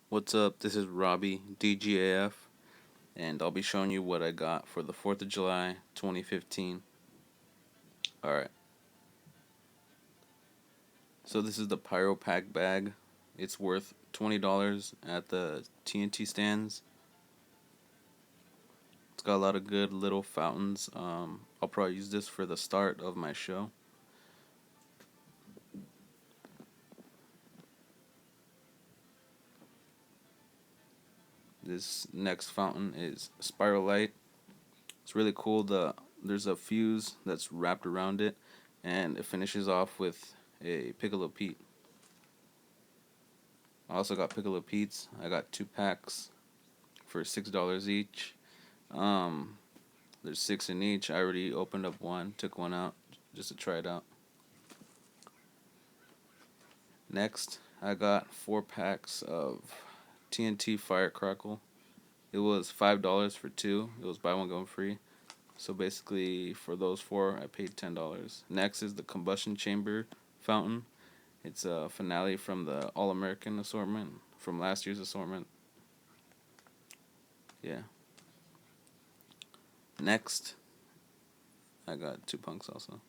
What's up? This is Robbie, DGAF, and I'll be showing you what I got for the 4th of July 2015. Alright, so this is the Pyro Pack bag. It's worth $20 at the TNT stands. It's got a lot of good little fountains. I'll probably use this for the start of my show. This next fountain is Spiral Light. It's really cool. There's a fuse that's wrapped around it, and it finishes off with a Piccolo Pete. I also got Piccolo Pete's. I got 2 packs for $6 each. Um, there's 6 in each. I already opened up one, took one out just to try it out. Next, I got 4 packs of TNT Firecrackle. It was $5 for two. It was buy one get one free. So basically, for those four, I paid $10. Next is the Combustion Chamber Fountain. It's a finale from the All American assortment from last year's assortment. Yeah. Next, I got 2 punks also.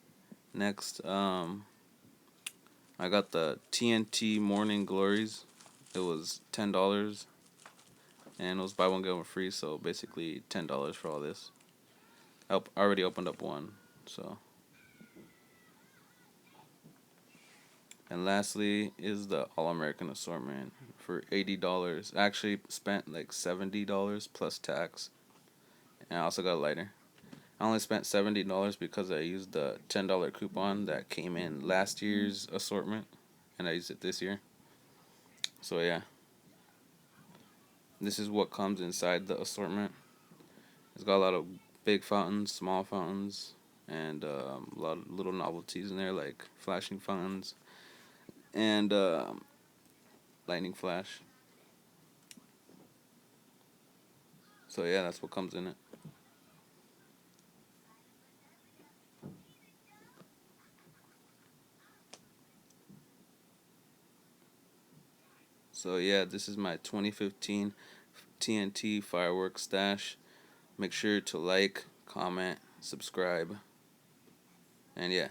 Next, I got the TNT Morning Glories. It was $10, and it was buy one get one free. So basically $10 for all this. I already opened up one. So, and lastly is the All American assortment for $80. I actually spent like $70 plus tax, and I also got a lighter. I only spent $70 because I used the $10 coupon that came in last year's assortment, and I used it this year. So yeah, this is what comes inside the assortment. It's got a lot of big fountains, small fountains, and a lot of little novelties in there like flashing fountains and lightning flash. So yeah, that's what comes in it. So yeah, this is my 2015 TNT fireworks stash. Make sure to like, comment, subscribe, and yeah.